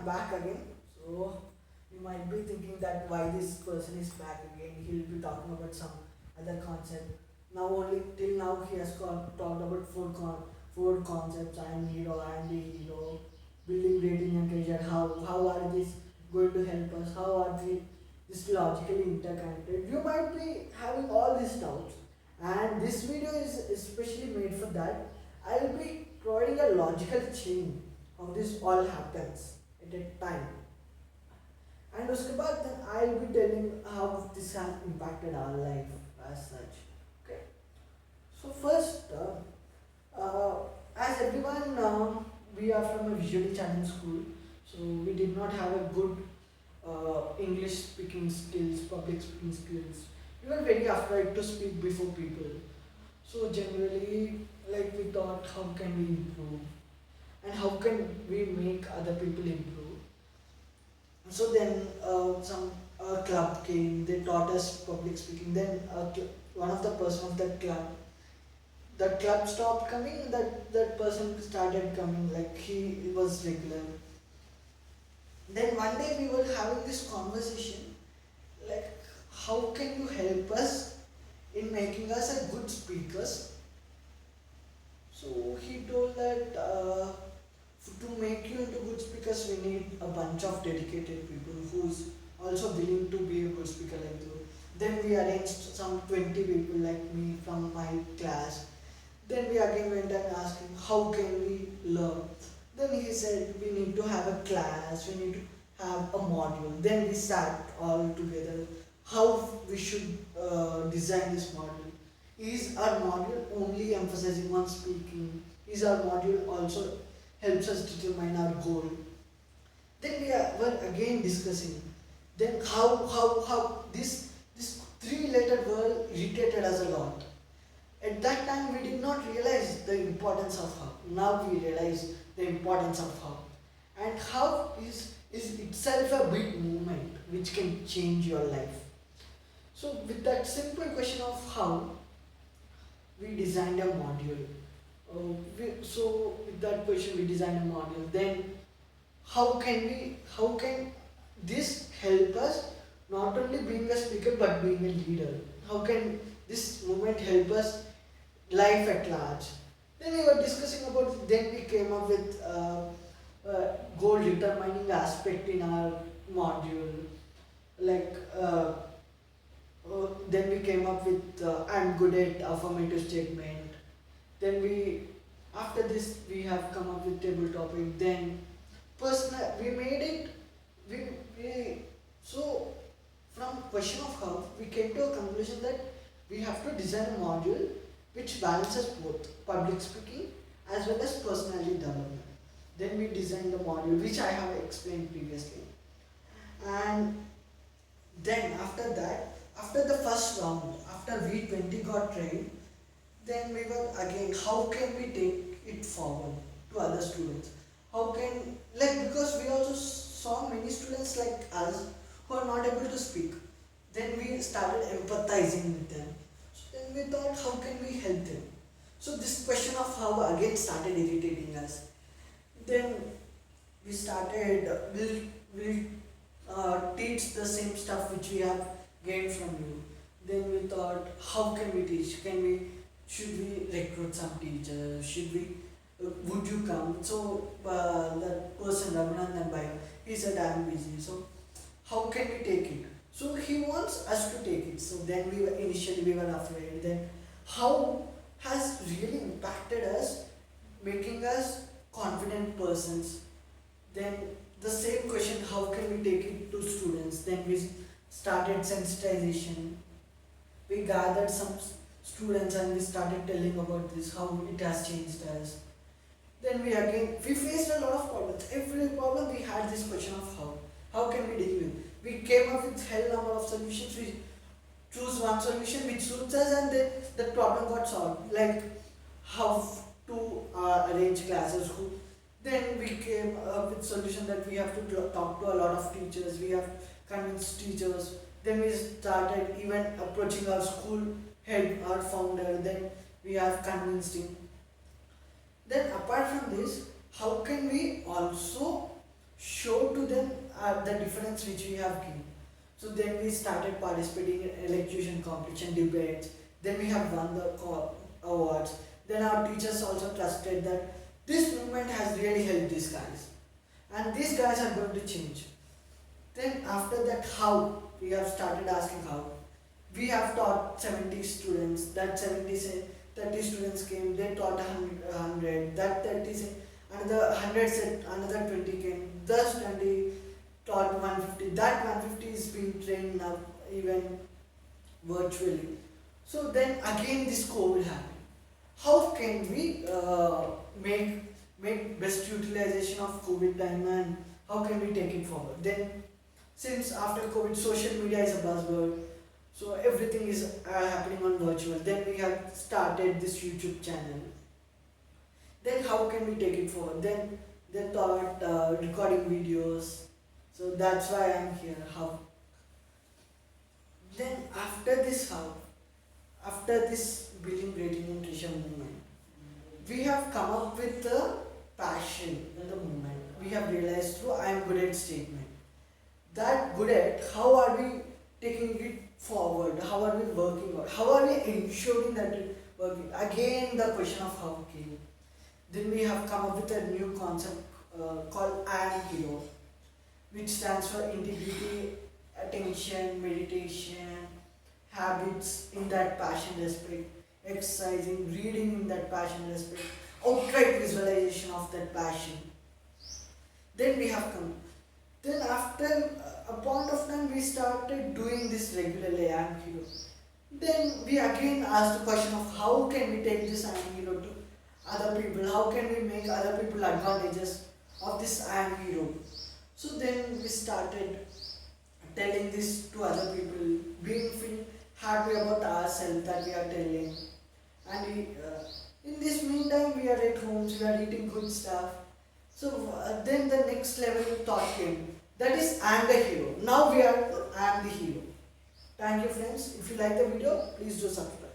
back again. So you might be thinking that why this person is back again. He'll be talking about some other concept. Now only till now he has talked about four concepts. I am hero, I am the hero, building rating and treasure. How are these going to help us? How are they this logically interconnected? You might be having all these doubts, and this video is especially made for that. I will be providing a logical chain how this all happens at a time. And उसके बाद then I will be telling how this has impacted our life as such. Okay. So first, as everyone, we are from a visually challenged school, so we did not have a good English speaking skills, public speaking skills. We were very afraid to speak before people. So generally, like we thought, how can we improve, and how can we make other people improve? So then some club came. They taught us public speaking. Then one of the person of that club stopped coming. That person started coming. Like he was regular. Then one day we were having this conversation. Like, how can you help us in making us a good speakers? So he told that to make you into good speakers, we need a bunch of dedicated people who's also willing to be a good speaker like you. Then we arranged some 20 people like me from my class. Then we again went and asked him, how can we learn? Then he said, we need to have a class, we need to have a module. Then we sat all together, how we should design this module. Is our module only emphasizing on speaking? Is our module also helps us determine our goal? Then were again discussing. Then how this three-letter word irritated us a lot. At that time we did not realize the importance of how. Now we realize the importance of how. And how is itself a big movement which can change your life. So with that simple question of how, we designed a module. So with that question we designed a module. Then how can this help us not only being a speaker but being a leader? How can this movement help us life at large? Then we were discussing about. Then we came up with goal determining aspect in our module. Like then we came up with I'm good at affirmative statement. Then after this we have come up with table topic. Then personal we made it. We so from question of how we came to a conclusion that we have to design a module which balances both public speaking as well as personality development. Then we designed the module which I have explained previously. And then after that, after the first round, after we 20 got trained, then we were again, how can we take it forward to other students? How can, like, because we also saw many students like us who are not able to speak. Then we started empathizing with them. So then we thought, how can we help them? So this question of how again started irritating us. Then we started, we'll teach the same stuff which we have gained from you. Then we thought, how can we teach? Should we recruit some teachers? Would you come? So that person, Raghunandan Bhai, he said, I am busy. So how can we take it? So he wants us to take it. So then initially we were afraid. Then how has really impacted us, making us confident persons. Then the same question, how can we take it to students? Then we started sensitization. We gathered some students and we started telling about this, how it has changed us. Then we faced a lot of problems. Every problem we had this question of how. How can we deal with? We came up with hell number of solutions. We choose one solution which suits us, and then the problem got solved. Like how to arrange classes. Then we came up with solution that we have to talk to a lot of teachers. We have convinced teachers. Then we started even approaching our school head, our founder. Then we have convinced him. Then apart from this, how can we also show to the difference which we have gained. So then we started participating in elocution competition, debates. Then we have won the awards. Then our teachers also trusted that this movement has really helped these guys, and these guys are going to change. Then after that, how we have started asking how. We have taught 70 students. That 70 say 30 students came. They taught 100. That 30 say another 100 said another 20 came. Thus 20 taught 150. That 150 is being trained now even virtually. So then again this COVID happened. How can we make best utilization of COVID time, and how can we take it forward? Then since after COVID social media is a buzzword, so everything is happening on virtual. Then we have started this YouTube channel. Then how can we take it forward? Then they thought recording videos. So that's why I'm here. How? Then after this building great nutrition movement, we have come up with the passion in the movement. We have realized through I am good at statement. That good at, how are we taking it forward? How are we working out? How are we ensuring that it working? Again the question of how came. Then we have come up with a new concept called I am hero, which stands for integrity, attention, meditation, habits in that passion respect, exercising, reading in that passion respect, outright visualization of that passion. Then we have come. Then after a point of time we started doing this regularly, I am hero. Then we again asked the question of how can we take this I am hero to other people, how can we make other people advantages of this I am hero. So then we started telling this to other people, being feel happy about ourselves that we are telling. And in this meantime, we are at homes, we are eating good stuff. So then the next level thought came. That is, I am the hero. Now we are, I am the hero. Thank you friends. If you like the video, please do subscribe.